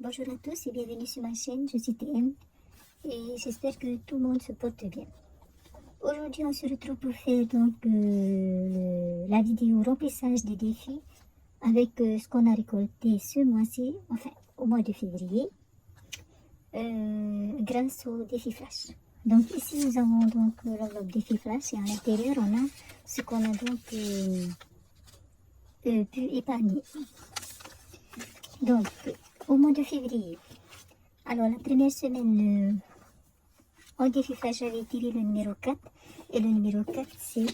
Bonjour à tous et bienvenue sur ma chaîne, je suis TM et j'espère que tout le monde se porte bien. Aujourd'hui on se retrouve pour faire donc la vidéo remplissage des défis avec ce qu'on a récolté ce mois-ci, enfin au mois de février, grâce au défi flash. Donc ici nous avons donc l'enveloppe défi flash et à l'intérieur on a ce qu'on a donc pu épargner. Donc au mois de février, alors la première semaine en défi flash j'avais tiré le numéro 4 et le numéro 4 c'est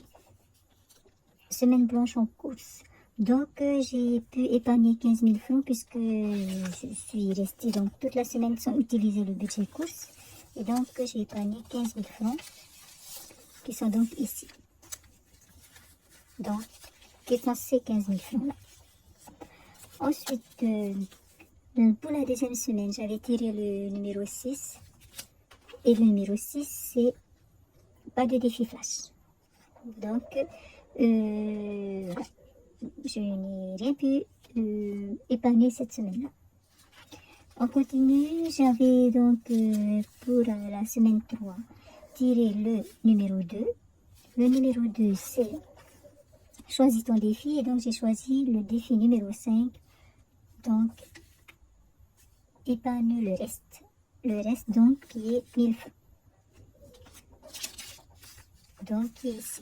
semaine blanche en course. Donc j'ai pu épargner 15 000 francs puisque je suis restée donc toute la semaine sans utiliser le budget course. Et donc j'ai épargné 15 000 francs qui sont donc ici. Donc, qui sont ces 15 000 francs là. Ensuite, pour la deuxième semaine, j'avais tiré le numéro 6. Et le numéro 6, c'est pas de défi flash. Donc, voilà. Je n'ai rien pu épargner cette semaine-là. On continue, j'avais donc pour la semaine 3 tiré le numéro 2. Le numéro 2 c'est choisis ton défi et donc j'ai choisi le défi numéro 5. Donc épargne le reste. Le reste donc qui est 1000 francs. Donc qui est ici.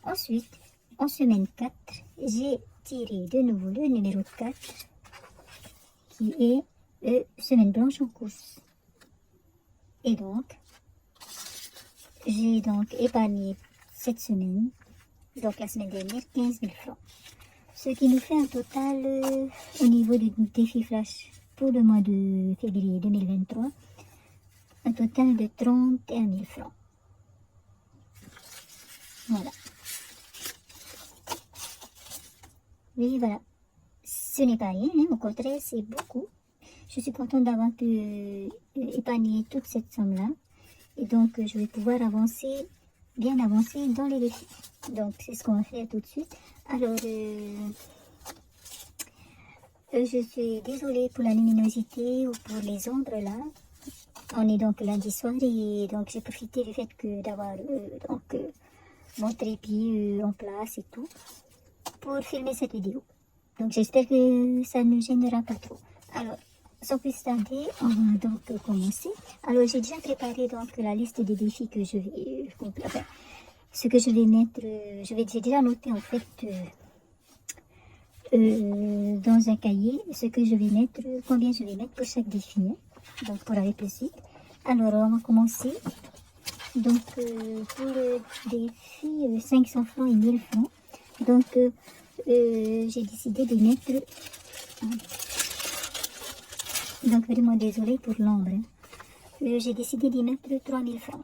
Ensuite, en semaine 4, j'ai tiré de nouveau le numéro 4 qui est semaine blanche en course. Et donc, j'ai donc épargné cette semaine, donc la semaine dernière, 15 000 francs. Ce qui nous fait un total au niveau du défi flash pour le mois de février 2023, un total de 31 000 francs. Voilà. Oui, voilà. Ce n'est pas rien, hein, au contraire, c'est beaucoup. Je suis contente d'avoir pu épargner toute cette somme-là. Et donc, je vais pouvoir avancer, bien avancer dans les défis. Donc, c'est ce qu'on va faire tout de suite. Alors, je suis désolée pour la luminosité ou pour les ombres là. On est donc lundi soir et donc j'ai profité du fait que d'avoir mon trépied en place et tout pour filmer cette vidéo. Donc j'espère que ça ne gênera pas trop. Alors, sans plus tarder, on va donc commencer. Alors j'ai déjà préparé donc la liste des défis que je vais enfin, ce que je vais mettre, j'ai déjà noté en fait dans un cahier ce que je vais mettre, combien je vais mettre pour chaque défi, hein. Donc pour aller plus vite. Alors on va commencer. Donc pour le défi 500 francs et 1000 francs, donc j'ai décidé de mettre, donc vraiment désolé pour l'ombre, hein. J'ai décidé d'y mettre 3000 francs.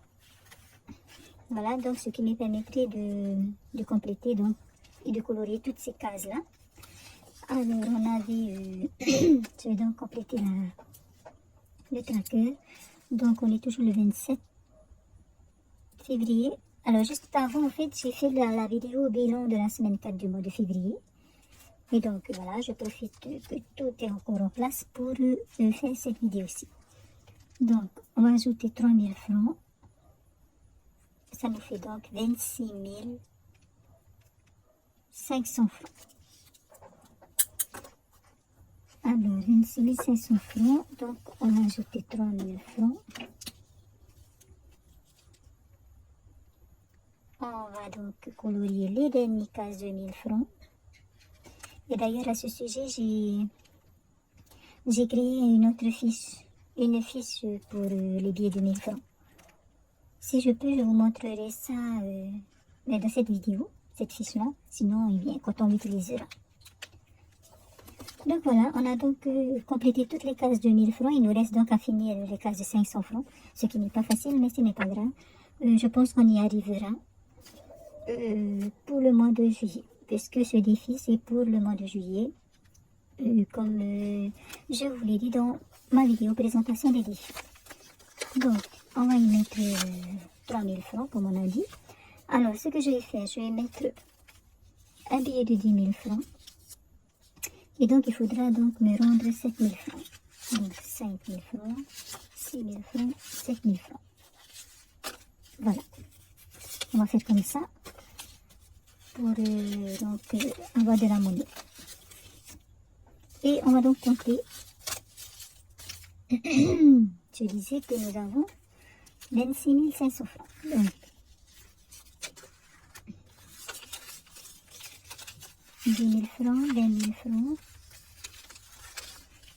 Voilà, donc ce qui me permettrait de compléter donc et de colorier toutes ces cases là. Alors on avait, je vais donc compléter le tracker. Donc on est toujours le 27 février. Alors juste avant en fait j'ai fait la vidéo bilan de la semaine 4 du mois de février. Et donc voilà, je profite que tout est encore en place pour faire cette vidéo-ci. Donc on va ajouter 3000 francs. Ça nous fait donc 26 500 francs. Alors 26 500 francs, donc on va ajouter 3000 francs. On va donc colorier les dernières cases de 1000 francs. Et d'ailleurs à ce sujet, j'ai créé une autre fiche, pour les billets de 1000 francs. Si je peux, je vous montrerai ça dans cette vidéo, cette fiche-là. Sinon, eh bien, quand on l'utilisera. Donc voilà, on a donc complété toutes les cases de 1000 francs. Il nous reste donc à finir les cases de 500 francs, ce qui n'est pas facile, mais ce n'est pas grave. Je pense qu'on y arrivera pour le mois de juillet, puisque ce défi, c'est pour le mois de juillet, comme je vous l'ai dit dans ma vidéo présentation des défis. Donc, on va y mettre 3000 francs, comme on a dit. Alors, ce que je vais faire, je vais mettre un billet de 10 000 francs. Et donc, il faudra donc me rendre 7000 francs. Donc, 5000 francs, 6000 francs, 7000 francs. Voilà. On va faire comme ça pour avoir de la monnaie. Et on va donc compter. Je disais que nous avons 26 500 francs. Donc, 10 000 francs, 20 000 francs,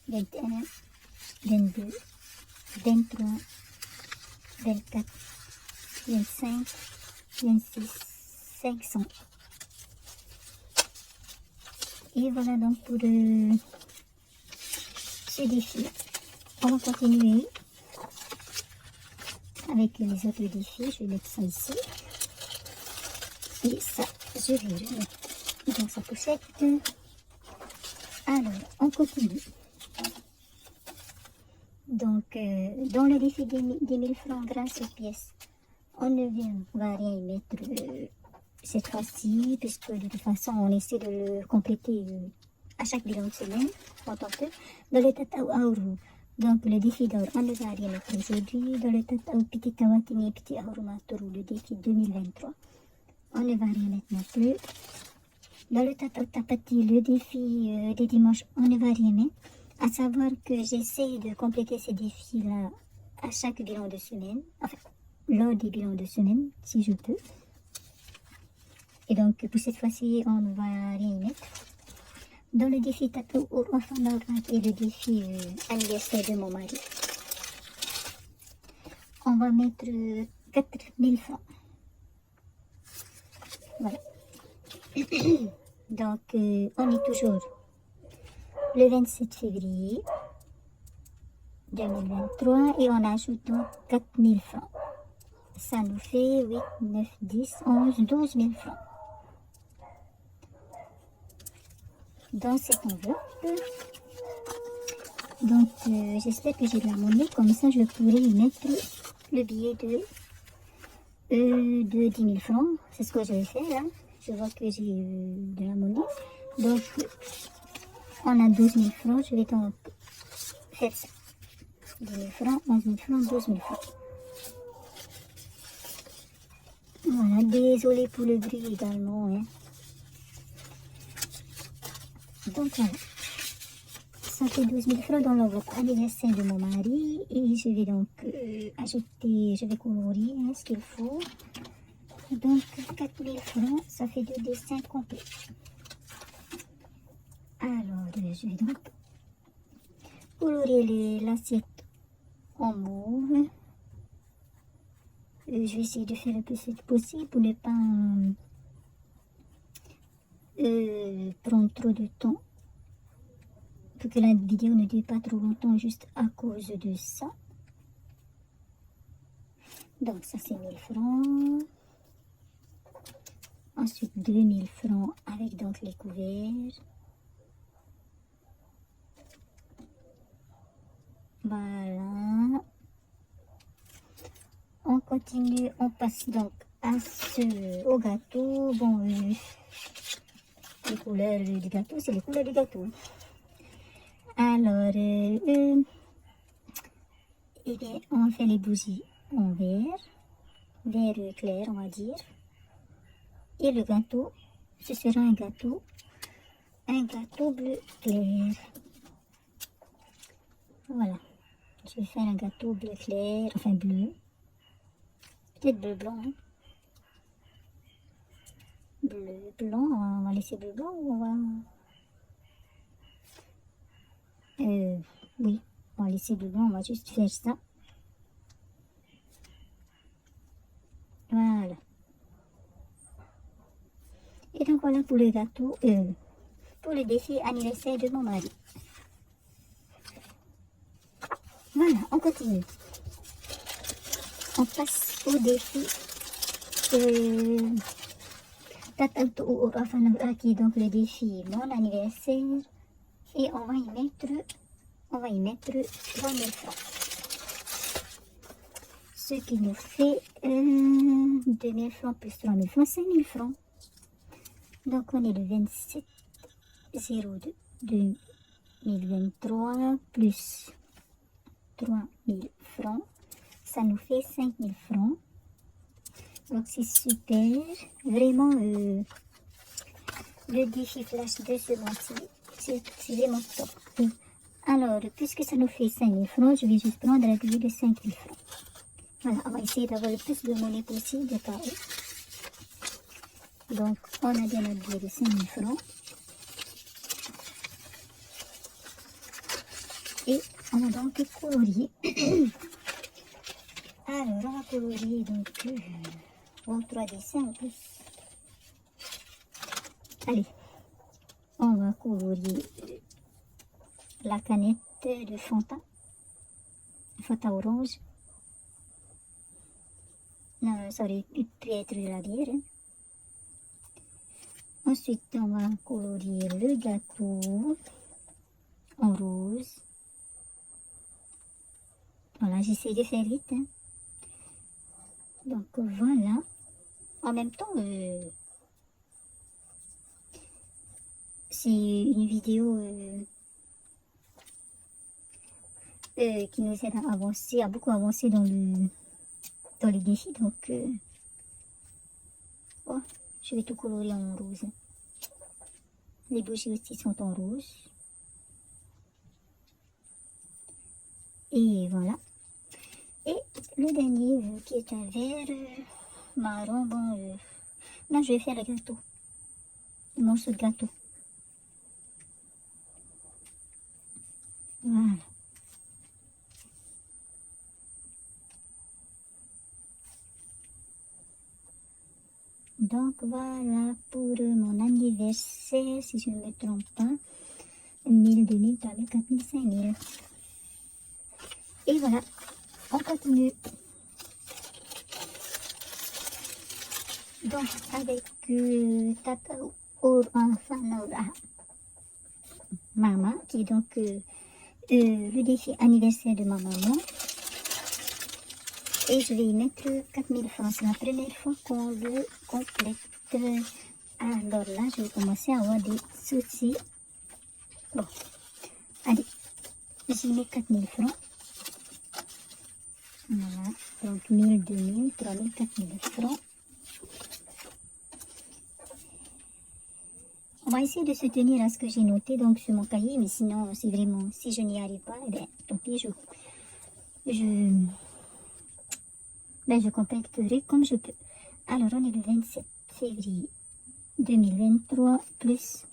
21, 22, 23, 24, 25, 26, 500. Et voilà donc pour ce défi. On va continuer avec les autres défis. Je vais mettre ça ici. Et ça, je vais le mettre dans sa pochette. Alors, on continue. Donc, dans le défi des 1000 francs grâce aux pièces, on ne va rien y mettre cette fois-ci, puisque de toute façon, on essaie de le compléter à chaque bilan de semaine, en tant que dans le Tatao Auru. Donc, le défi d'or, on ne va rien mettre aujourd'hui. Dans le Tatao Petit Tawatini Petit Auru Matoru, le défi 2023, on ne va rien mettre non plus. Dans le Tatao Tapati, le défi des dimanches, on ne va rien mettre. À savoir que j'essaie de compléter ces défis-là à chaque bilan de semaine, enfin, lors des bilans de semaine, si je peux. Et donc, pour cette fois-ci, on ne va rien y mettre. Dans le défi Tatou au orphelinat et le défi anniversaire de mon mari, on va mettre 4000 francs. Voilà. Donc, on est toujours le 27 février 2023 et on ajoute donc 4000 francs. Ça nous fait 8, 9, 10, 11, 12 000 francs. Dans cette enveloppe. Donc, j'espère que j'ai de la monnaie. Comme ça, je pourrai y mettre le billet de 10 000 francs. C'est ce que je vais faire. Hein. Je vois que j'ai de la monnaie. Donc, on a 12 000 francs. Je vais donc faire ça. 10 000 francs, 11 000 francs, 12 000 francs. Voilà, désolé pour le bruit également. Hein. Donc voilà, ça fait 12 000 francs dans l'enveloppe anniversaire de mon mari. Et je vais donc ajouter, je vais colorer hein, ce qu'il faut. Donc 4 000 francs, ça fait 2 dessins complets. Alors, je vais donc colorer l'assiette en mauve. Je vais essayer de faire le plus vite possible pour ne pas prendre trop de temps. Pour que la vidéo ne dure pas trop longtemps juste à cause de ça. Donc ça c'est 1000 francs. Ensuite 2000 francs avec donc les couverts. Voilà. On continue, on passe donc au gâteau. Bon, les couleurs du gâteau, c'est les couleurs du gâteau. Alors, eh bien, on fait les bougies en vert clair, on va dire. Et le gâteau, ce sera un gâteau bleu clair. Voilà, je vais faire un gâteau bleu clair, enfin bleu. Peut-être bleu blanc. Hein. Bleu blanc, on va laisser bleu blanc ou on va... oui, on va laisser bleu blanc, on va juste faire ça. Voilà. Et donc voilà pour le gâteau, pour le défi anniversaire de mon mari. Voilà, on continue. On passe au défi Tatauto au orphelinat qui est donc le défi mon anniversaire. Et on va y mettre 3 000 francs. Ce qui nous fait 2 000 francs plus 3 000 francs, 5 000 francs. Donc on est le 27 02 2023 plus 3000 francs, ça nous fait 5000 francs. Donc c'est super, vraiment le défi flash de ce mois-ci, c'est vraiment top. Alors, puisque ça nous fait 5000 francs, je vais juste prendre la grille de 5000 francs. Voilà, on va essayer d'avoir le plus de monnaie possible de par Donc, on a bien notre billet de 5000 francs. Et on va donc colorier. Alors, on va colorier donc en 3 dessins en plus. Allez, on va colorier la canette de Fanta orange. Non, ça aurait pu être de la bière. Hein. Ensuite, on va colorier le gâteau en rose. Voilà, j'essaie de faire vite. Hein. Donc voilà. En même temps, c'est une vidéo qui nous aide à avancer, à beaucoup avancer dans les défis. Donc, oh, je vais tout colorer en rose. Les bougies aussi sont en rose. Et voilà. Et le dernier qui est un vert marron. Bon, là je vais faire le gâteau. Le morceau de gâteau. Voilà. Donc voilà pour mon anniversaire, si je ne me trompe pas. 1000, 2000, 3000, 4000, 5000. Et voilà, on continue. Donc avec Tata Maman, qui est donc le défi anniversaire de ma maman. Et je vais y mettre 4000 francs. C'est la première fois qu'on le complète. Alors là, je vais commencer à avoir des soucis. Bon, allez, j'y mets 4000 francs. Voilà, donc 1000, 2000, 3000, 4000 francs. On va essayer de se tenir à ce que j'ai noté donc sur mon cahier, mais sinon, c'est vraiment, si je n'y arrive pas, eh bien, tant pis, je compléterai comme je peux. Alors, on est le 27 février 2023 plus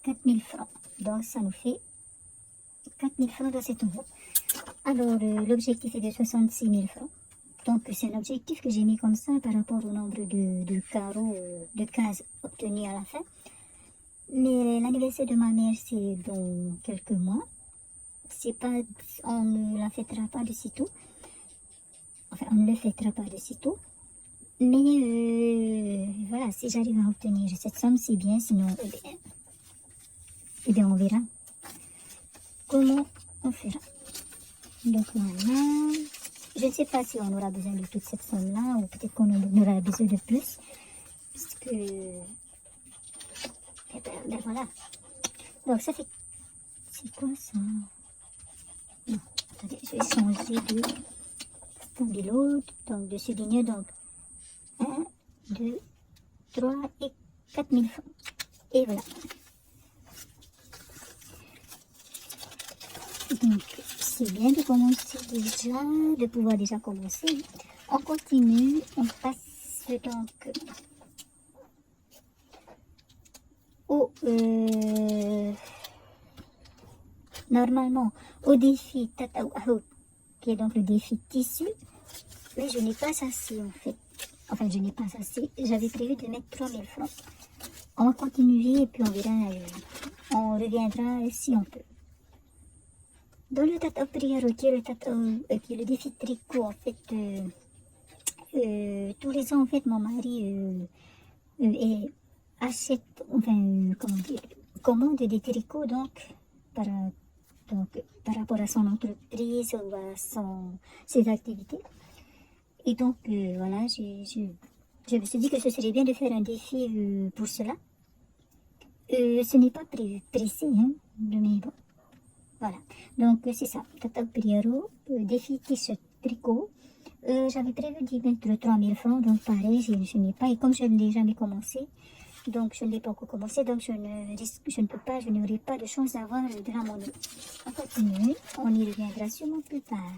4000 francs. Donc, ça nous fait 4000 francs dans cet euros. Alors, l'objectif est de 66 000 francs. Donc, c'est un objectif que j'ai mis comme ça par rapport au nombre de carreaux, de cases obtenus à la fin. Mais l'anniversaire de ma mère, c'est dans quelques mois. C'est pas, on ne la fêtera pas de sitôt. Enfin, on ne le fêtera pas de sitôt. Mais voilà, si j'arrive à obtenir cette somme, c'est bien. Sinon, eh bien, on verra comment on fera. Donc voilà. Je ne sais pas si on aura besoin de toute cette somme-là ou peut-être qu'on en aura besoin de plus. Parce que... Eh ben voilà. Donc ça fait... C'est quoi ça? Non, attendez, je vais changer de stabilo. Donc de souligner, donc 1, 2, 3 et 4000 francs. Et voilà. Donc c'est bien de commencer déjà, de pouvoir déjà commencer. On continue, on passe donc au normalement au défi Tata Out, qui est donc le défi tissu. Mais je n'ai pas assez en fait. Enfin, je n'ai pas assez. J'avais prévu de mettre 3000 francs. On va continuer et puis on verra. On reviendra si on peut. Dans le Tata Priaro, qui est le défi tricot, en fait, tous les ans, en fait, mon mari achète, enfin, comment dire, commande des tricots, donc par rapport à son entreprise ou à ses activités. Et donc, voilà, je me suis dit que ce serait bien de faire un défi pour cela. Ce n'est pas précis, hein, mais bon. Voilà, donc c'est ça, Tata Priero, défi t-shirt tricot. J'avais prévu d'y mettre 3000 francs, donc pareil, je n'ai pas, et comme je ne l'ai jamais commencé, donc je ne l'ai pas encore commencé, donc je ne peux pas, je n'aurai pas de chance d'avoir de la monnaie. On continue, on y reviendra sûrement plus tard.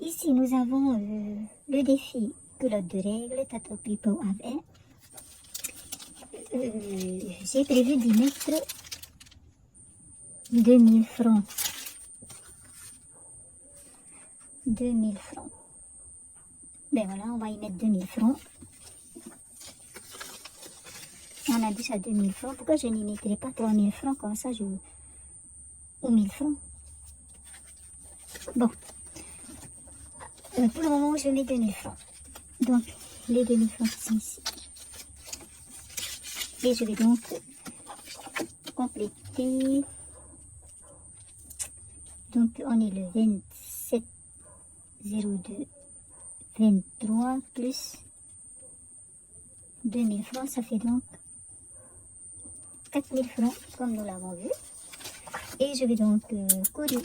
Ici, nous avons le défi culotte de règle, Tata Pipo avec. J'ai prévu d'y mettre 2000 francs. 2000 francs. Ben voilà, on va y mettre 2000 francs. On a déjà 2000 francs. Pourquoi je n'y mettrai pas 3000 francs comme ça, ou 1000 francs? Bon. Pour le moment, je mets 2000 francs. Donc, les 2000 francs sont ici. Et je vais donc compléter. Donc, on est le 27,02. 23 plus 2000 francs, ça fait donc 4000 francs, comme nous l'avons vu. Et je vais donc coller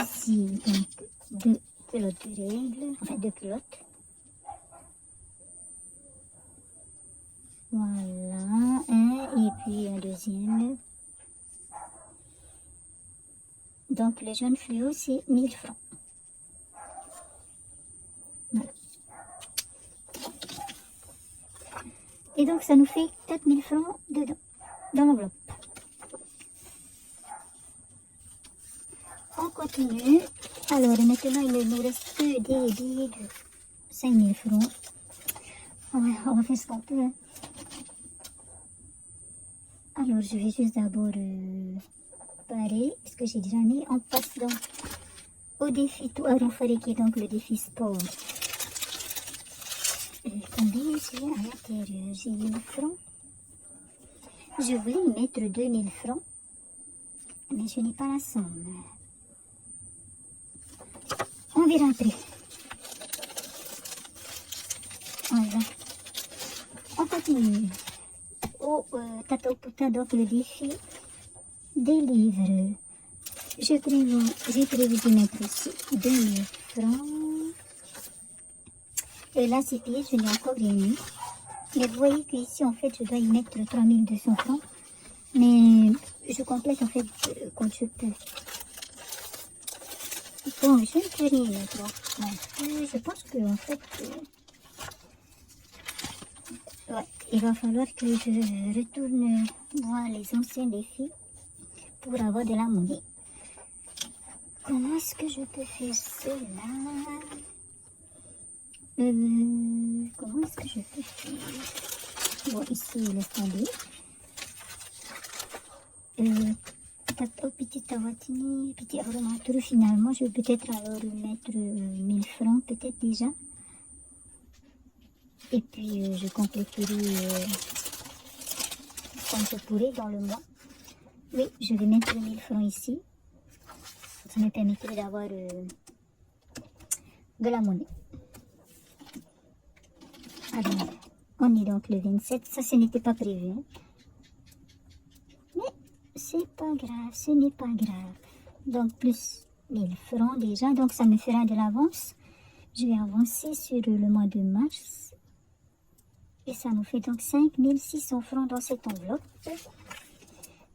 ici donc, deux culottes de règle, enfin deux culottes. Voilà, un et puis un deuxième. Donc le jaune fluo, c'est 1000 francs. Voilà. Et donc ça nous fait 4000 francs dedans, dans l'enveloppe. On continue. Alors maintenant il ne nous reste que des billets de 5000 francs. On va faire ce qu'on peut. Hein. Alors je vais juste d'abord parer ce que j'ai déjà mis. On passe donc au défi tout Arufare qui est donc le défi sport. Combien j'ai à l'intérieur? J'ai 1000 francs. Je voulais y mettre 2000 francs, mais je n'ai pas la somme. On verra après. Voilà. On continue. Au Tata Puta, donc le défi des livres. J'ai prévu de mettre aussi 2000 francs. Et là, c'est payé, je n'ai encore rien mis. Mais vous voyez qu'ici, en fait, je dois y mettre 3200 francs. Mais je complète, en fait, quand je peux. Bon, je ne peux rien mettre. Non. Je pense que, en fait, ouais, il va falloir que je retourne voir les anciens défis pour avoir de la monnaie. Comment est-ce que je peux faire cela? Comment est-ce que je peux faire? Bon, ici, laisse tomber. Petit tavatini, petit aromature. Finalement, je vais peut-être alors mettre 1000 francs, peut-être déjà. Et puis, je compléterai comme je pourrai dans le mois. Oui, je vais mettre 1000 francs ici. Ça me permettrait d'avoir de la monnaie. Alors, on est donc le 27. Ça, ce n'était pas prévu. Hein. Mais c'est pas grave, ce n'est pas grave. Donc, plus 1000 francs déjà. Donc, ça me fera de l'avance. Je vais avancer sur le mois de mars. Et ça nous fait donc 5600 francs dans cette enveloppe.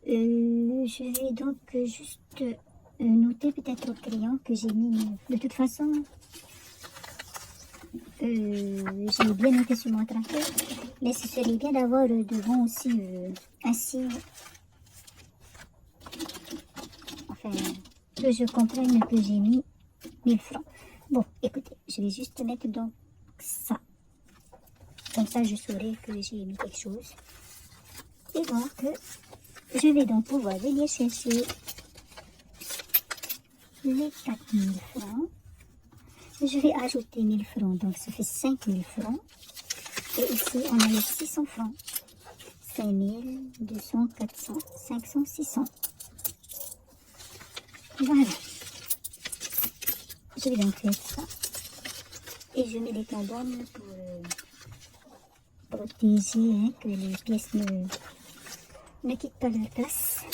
Je vais donc juste noter peut-être au crayon que j'ai mis. De toute façon, j'ai bien noté sur mon tracker. Mais ce serait bien d'avoir devant aussi un signe. Enfin, que je comprenne que j'ai mis 1000 francs. Bon, écoutez, je vais juste mettre donc ça. Comme ça, je saurai que j'ai mis quelque chose. Et donc, je vais donc pouvoir venir chercher les 4000 francs. Je vais ajouter 1000 francs, donc ça fait 5000 francs. Et ici, on a les 600 francs. 5000, 200, 400, 500, 600. Voilà. Je vais donc faire ça. Et je mets des tambones pour protéger, hein, que les pièces ne quittent pas leur place.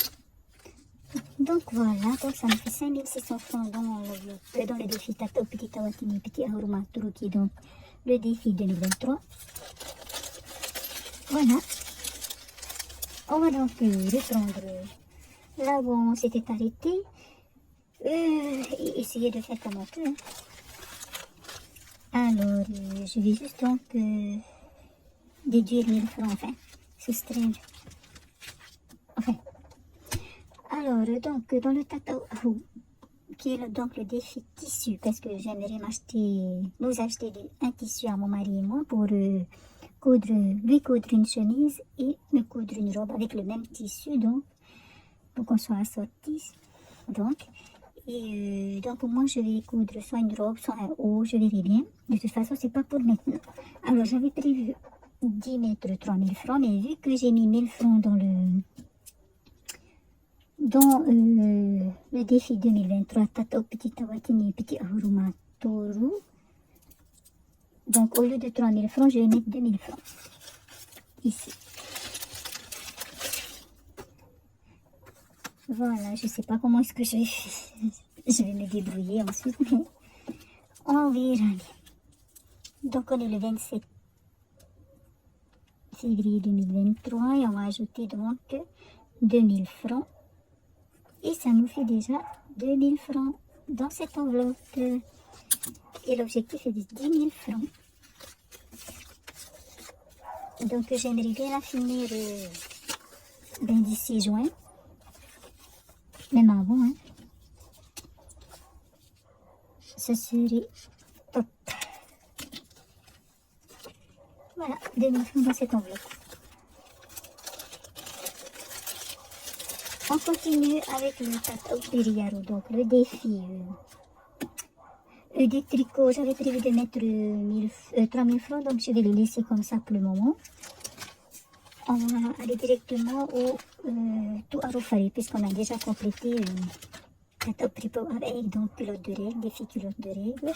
Donc voilà, donc ça me fait 5600 francs dans le défi Tata au Petit Tawatini Petit Ahuruma Turuki, donc le défi 2023. Voilà. On va donc reprendre là où on s'était arrêté et essayer de faire comme on peut. Hein. Alors, je vais juste donc déduire 1000 francs, enfin, soustraire. Enfin. Alors, donc, dans le tatao, qui est donc le défi tissu, parce que j'aimerais nous acheter un tissu à mon mari et moi pour lui coudre une chemise et me coudre une robe avec le même tissu, donc, pour qu'on soit assortis. Donc, donc moi, je vais coudre soit une robe, soit un haut, je verrai bien. De toute façon, c'est pas pour maintenant. Alors, j'avais prévu 10 mètres 3000 francs, mais vu que j'ai mis 1000 francs dans le défi 2023, Tata au Petit Tawatini Petit Ahuruma Toru, donc au lieu de 3000 francs, je vais mettre 2000 francs. Ici. Voilà, je sais pas comment est-ce que je vais me débrouiller ensuite, mais on verra. Donc on est le 27 février 2023 et on va ajouter donc 2000 francs. Et ça nous fait déjà 2000 francs dans cette enveloppe. Et l'objectif est de 10 000 francs. Donc j'aimerais bien la finir d'ici juin. Même avant, hein. Ce serait top. Voilà, 2000 francs dans cette enveloppe. On continue avec le tatao Periaro, donc le défi des tricots. J'avais prévu de mettre 3000 francs, donc je vais les laisser comme ça pour le moment. On va aller directement au tout Arufari, puisqu'on a déjà complété tatao tripo avec donc culotte de règle, défi culotte de règle.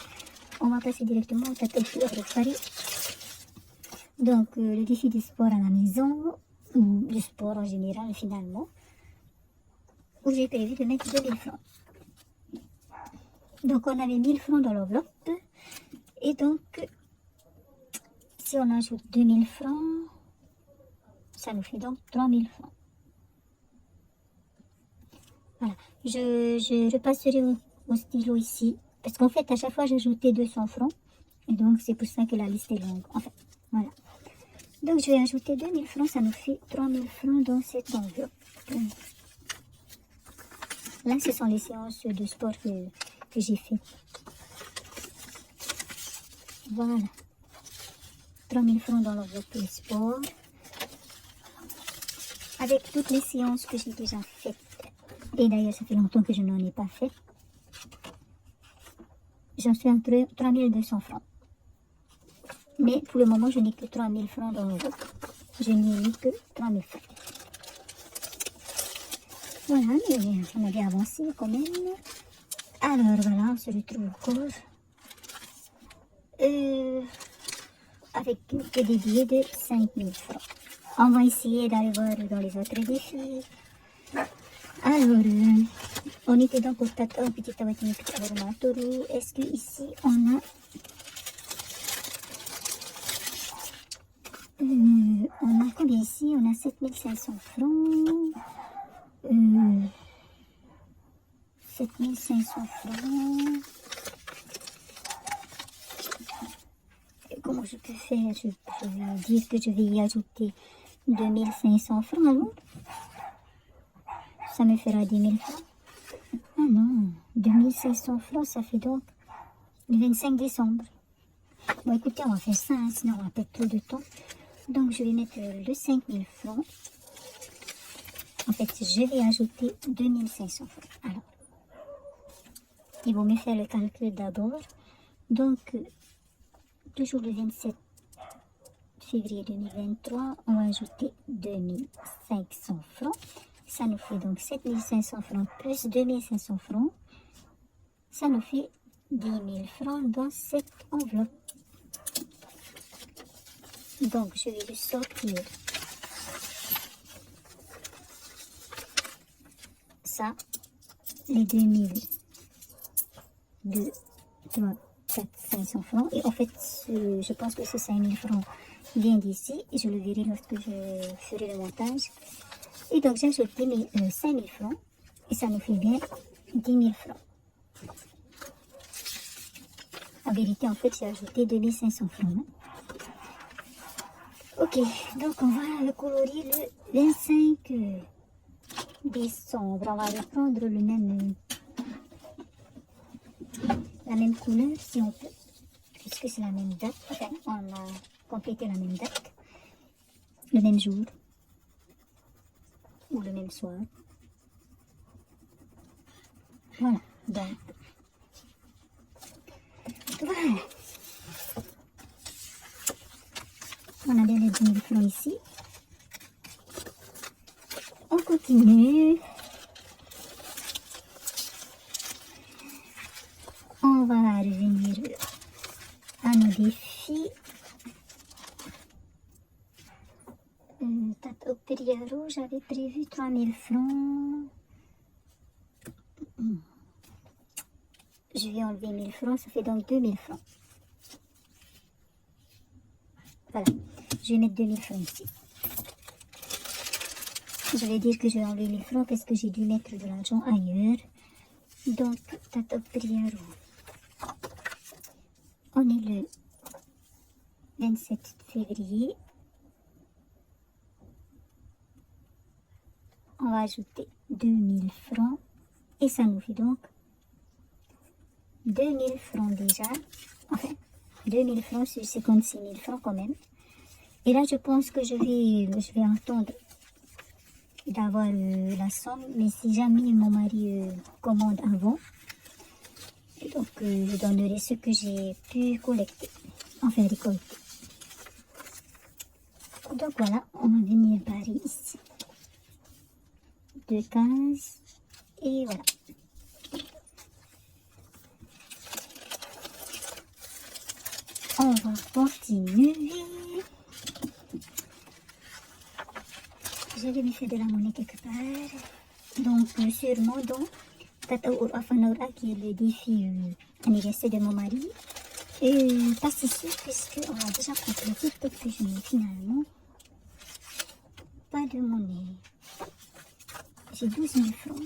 On va passer directement au tatao tout Arufari. Donc le défi du sport à la maison, ou du sport en général finalement, où j'ai prévu de mettre 2000 francs. Donc on avait 1000 francs dans l'enveloppe. Et donc, si on ajoute 2000 francs, ça nous fait donc 3000 francs. Voilà. Je repasserai au stylo ici. Parce qu'en fait, à chaque fois, j'ai ajouté 200 francs. Et donc, c'est pour ça que la liste est longue. Enfin, voilà. Donc, je vais ajouter 2000 francs. Ça nous fait 3000 francs dans cette enveloppe. Là, ce sont les séances de sport que j'ai fait. Voilà. 3000 francs dans l'enveloppe de sport. Avec toutes les séances que j'ai déjà faites. Et d'ailleurs, ça fait longtemps que je n'en ai pas fait. J'en suis entre 3200 francs. Mais pour le moment, je n'ai que 3000 francs dans l'enveloppe. Je n'ai eu que 3000 francs. Voilà, mais on avait avancé quand même. Alors voilà, on se retrouve encore avec que des billets de 5000 francs. On va essayer d'aller voir dans les autres défis. Alors, on était donc au Tata au Petit Tawatini Petit Ahuruma Toru. Est-ce que ici on a combien ici? On a 7500 francs. 7500 francs. Et comment je peux faire? Je vais dire que je vais y ajouter 2500 francs alors. Ça me fera 10 000 francs. Ah non, 2500 francs, ça fait donc le 25 décembre. Bon, écoutez, on va faire ça, hein, sinon on va perdre trop de temps. Donc, je vais mettre le 5000 francs. En fait, je vais ajouter 2500 francs. Alors, il vaut mieux faire le calcul d'abord. Donc, toujours le 27 février 2023, on va ajouter 2500 francs. Ça nous fait donc 7500 francs plus 2500 francs. Ça nous fait 10 000 francs dans cette enveloppe. Donc, je vais le sortir ça, les 2002, 3, 4, 500 francs. Et en fait, je pense que ce 5000 francs vient d'ici. Et je le verrai lorsque je ferai le montage. Et donc, j'ai ajouté mes 5000 francs. Et ça nous fait bien 10 000 francs. En vérité, en fait, j'ai ajouté 2500 francs. Hein. Ok, donc on va le colorer le 25 décembre. On va reprendre le même, la même couleur si on peut, puisque c'est la même date. Enfin, on a complété la même date, le même jour ou le même soir. Voilà, donc voilà. On a bien les 10 000 francs ici. On continue. On va revenir à nos défis. Au Periaro, j'avais prévu 3 000 francs. Je vais enlever 1 000 francs, ça fait donc 2 000 francs. Voilà, je vais mettre 2 000 francs ici. Je vais dire que je vais enlever 1 000 francs parce que j'ai dû mettre de l'argent ailleurs. Donc, Tata Periaro. On est le 27 février. On va ajouter 2 000 francs. Et ça nous fait donc 2 000 francs déjà. Enfin, 2 000 francs sur 56 000 francs quand même. Et là, je pense que je vais attendre d'avoir la somme. Mais si jamais mon mari commande avant, donc je donnerai ce que j'ai pu collecter. Enfin, récolter. Donc voilà, on va venir barrer ici. 2 cases. Et voilà. On va continuer. J'avais mis fait de la monnaie quelque part. Donc, sûrement dans Tata Afanaura, qui est le défi anniversaire de mon mari. Et pas si sûr, puisqu'on a déjà complété, peut-être que je n'ai finalement pas de monnaie. J'ai 12 000 francs.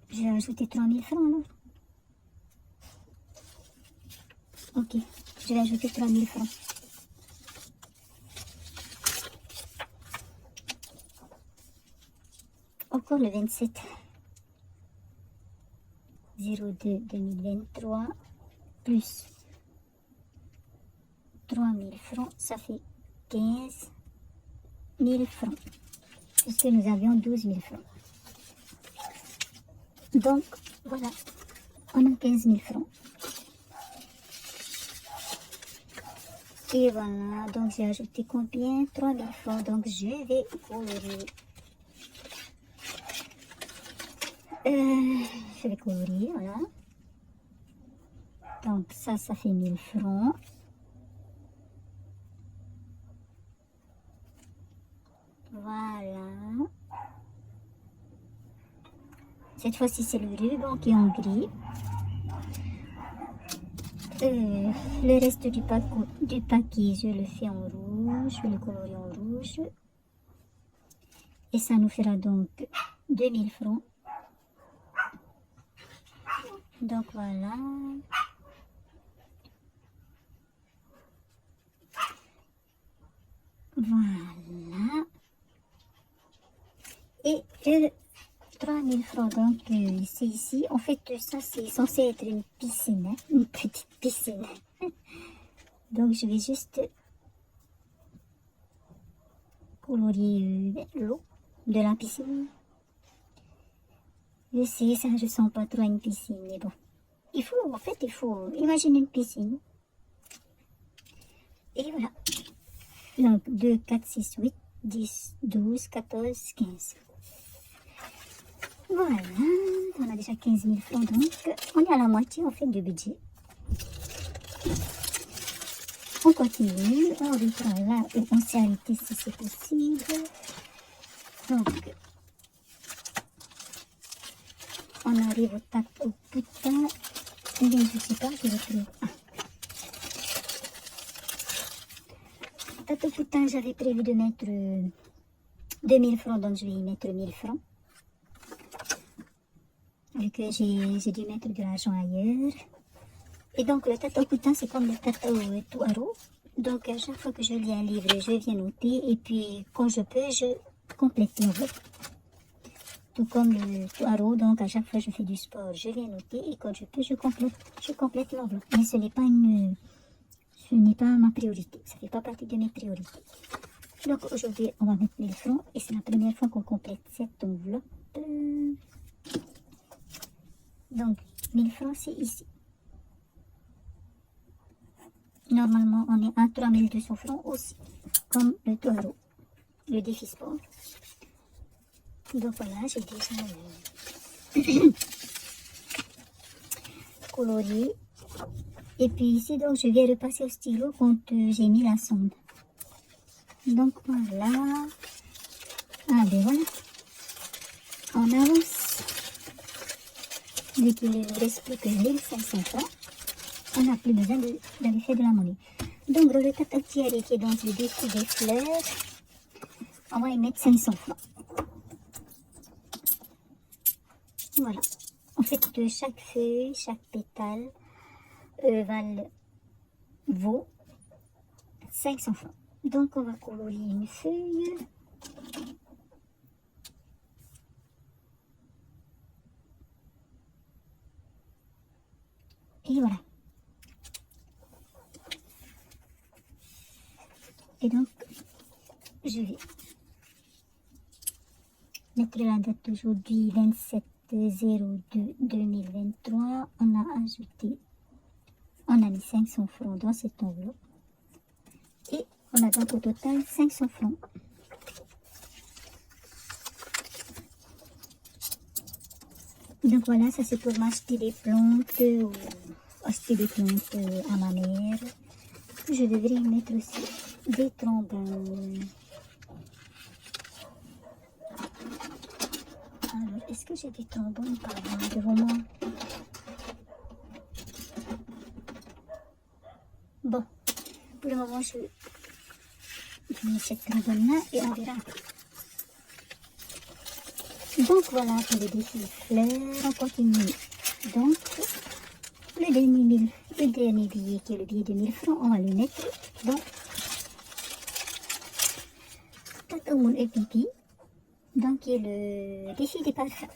Je vais ajouter 3 000 francs alors. Ok, je vais ajouter 3 000 francs. Encore le 27 02 2023 plus 3 000 francs, ça fait 15 000 francs, puisque nous avions 12 000 francs. Donc, voilà, on a 15 000 francs. Et voilà, donc j'ai ajouté combien? 3 000 francs, donc je vais colorer. Je vais colorer, voilà. Donc ça fait 1 000 francs. Voilà. Cette fois-ci, c'est le ruban qui est en gris. Le reste du paquet, je le fais en rouge. Je vais le colorer en rouge. Et ça nous fera donc 2 000 francs. Donc voilà. Voilà. Et 3 000 francs, donc c'est ici. En fait, ça, c'est censé être une piscine, hein, une petite piscine. Donc, je vais juste colorer l'eau de la piscine. Je sais, ça, je sens pas trop une piscine, mais bon. Il faut imaginer une piscine. Et voilà. Donc, 2, 4, 6, 8, 10, 12, 14, 15. Voilà, on a déjà 15 000 francs, donc on est à la moitié en fait du budget. On continue, on reprend là où on s'est arrêté si c'est possible. Donc, on arrive au putain. Je ne sais pas, je le trouve. Au putain, j'avais prévu de mettre 2000 francs, donc je vais y mettre 1000 francs. Vu que j'ai dû mettre de l'argent ailleurs. Et donc le tata putain, c'est comme le tata tuaro. Donc à chaque fois que je lis un livre, je viens noter. Et puis quand je peux, je complète l'enveloppe. Tout comme le tuaro, donc à chaque fois que je fais du sport, je viens noter. Et quand je peux, je complète l'enveloppe. Mais ce n'est pas ma priorité. Ça ne fait pas partie de mes priorités. Donc aujourd'hui, on va mettre 1000 francs. Et c'est la première fois qu'on complète cette enveloppe. Donc 1000 francs, c'est ici. Normalement, on est à 3200 francs aussi. Comme le taureau, le défi sport. Donc voilà, j'ai déjà colorié. Et puis ici, donc, je vais repasser au stylo quand j'ai mis la sonde. Donc voilà. Ah ben voilà. On avance. Vu qu'il ne reste plus que 1500 francs, on n'a plus besoin d'aller faire de la monnaie. Donc dans le tatatiari qui est donc le défi des fleurs, on va y mettre 500 francs. Voilà. En fait, chaque feuille, chaque pétale vaut 500 francs. Donc on va colorier une feuille. Et voilà. Et donc, je vais mettre la date d'aujourd'hui, 27/02/2023. On a mis 500 francs dans cette enveloppe. Et on a donc au total 500 francs. Donc voilà, ça c'est pour m'acheter des plantes ou acheter des plantes à ma mère. Je devrais y mettre aussi des trombones. Alors, est-ce que j'ai des trombones par là devant moi? Bon, pour le moment, je mets cette trombone-là et on verra. Donc voilà pour le défi fleurs, on continue. Donc, le dernier billet qui est le billet de 1000 francs, on va le mettre dans Tatomoun et Pipi, donc qui est le défi des parfums.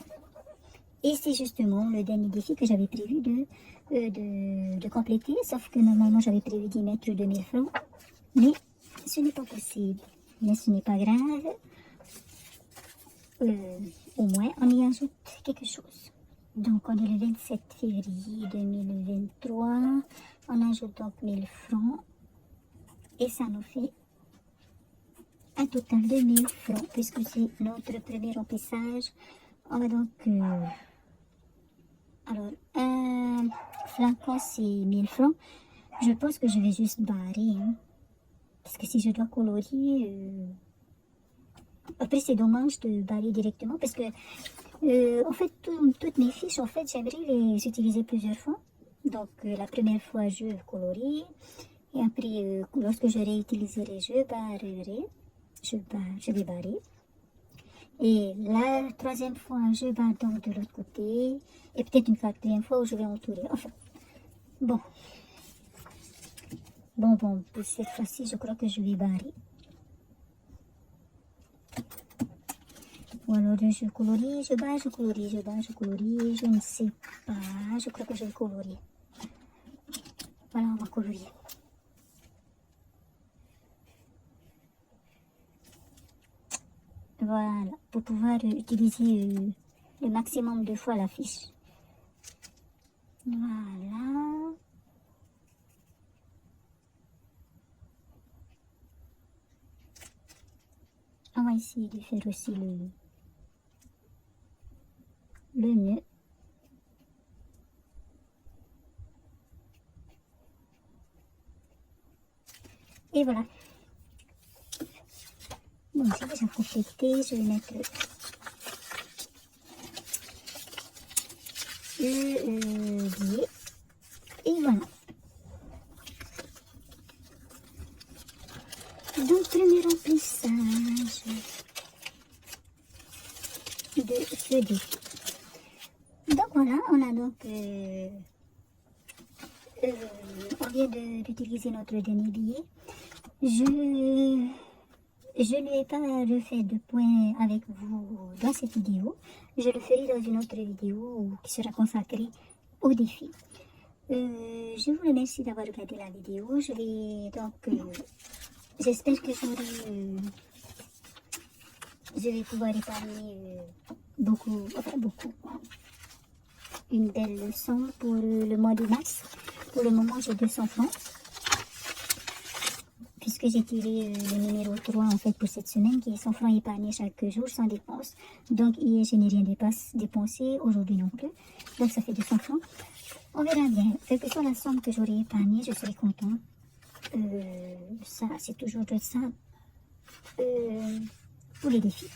Et c'est justement le dernier défi que j'avais prévu de compléter, sauf que normalement j'avais prévu d'y mettre 2000 francs, mais ce n'est pas possible. Mais ce n'est pas grave, au moins on y ajoute quelque chose. Donc on est le 27 février 2023, on ajoute donc 1000 francs et ça nous fait un total de 1000 francs puisque c'est notre premier remplissage. On va donc, alors un flacon c'est 1000 francs, je pense que je vais juste barrer, hein, parce que si je dois colorier, après c'est dommage de barrer directement parce que en fait, toutes mes fiches, en fait, j'aimerais les utiliser plusieurs fois. Donc, la première fois, je colorie. Et après, lorsque je réutiliserai, je barrerai. Je vais barrer. Et la troisième fois, je barre donc de l'autre côté. Et peut-être une quatrième fois où je vais entourer. Enfin, bon. Bon, pour cette fois-ci, je crois que je vais barrer. Ou alors je colorie, je bats, je colorie, je bats, je colorie, je ne sais pas, je crois que je vais colorier. Voilà, on va colorier. Voilà, pour pouvoir utiliser le maximum de fois la fiche. Voilà. On va essayer de faire aussi le nœud. Et voilà. Bon, j'ai déjà complété. Je vais mettre le billet. Et voilà. Donc, premier remplissage de ce défi. Donc voilà, on a donc on vient d'utiliser notre dernier billet. Je ne vais pas refait de points avec vous dans cette vidéo. Je le ferai dans une autre vidéo qui sera consacrée au défi. Je vous remercie d'avoir regardé la vidéo. Je vais donc j'espère que je vais pouvoir épargner beaucoup, une belle leçon pour le mois de mars. Pour le moment, j'ai 200 francs. Puisque j'ai tiré le numéro 3 en fait pour cette semaine, qui est 100 francs épargnés chaque jour sans dépense. Donc hier, je n'ai rien dépensé, aujourd'hui non plus. Donc ça fait 200 francs. On verra bien. Quelle que soit la somme que j'aurai épargnée, je serai content. Ça, c'est toujours de ça pour les défis.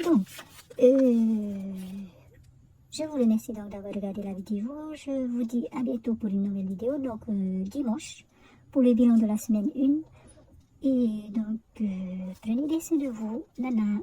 Donc, je vous remercie donc d'avoir regardé la vidéo. Je vous dis à bientôt pour une nouvelle vidéo. Donc, dimanche, pour le bilan de la semaine 1. Et donc, prenez des soins de vous. Nana.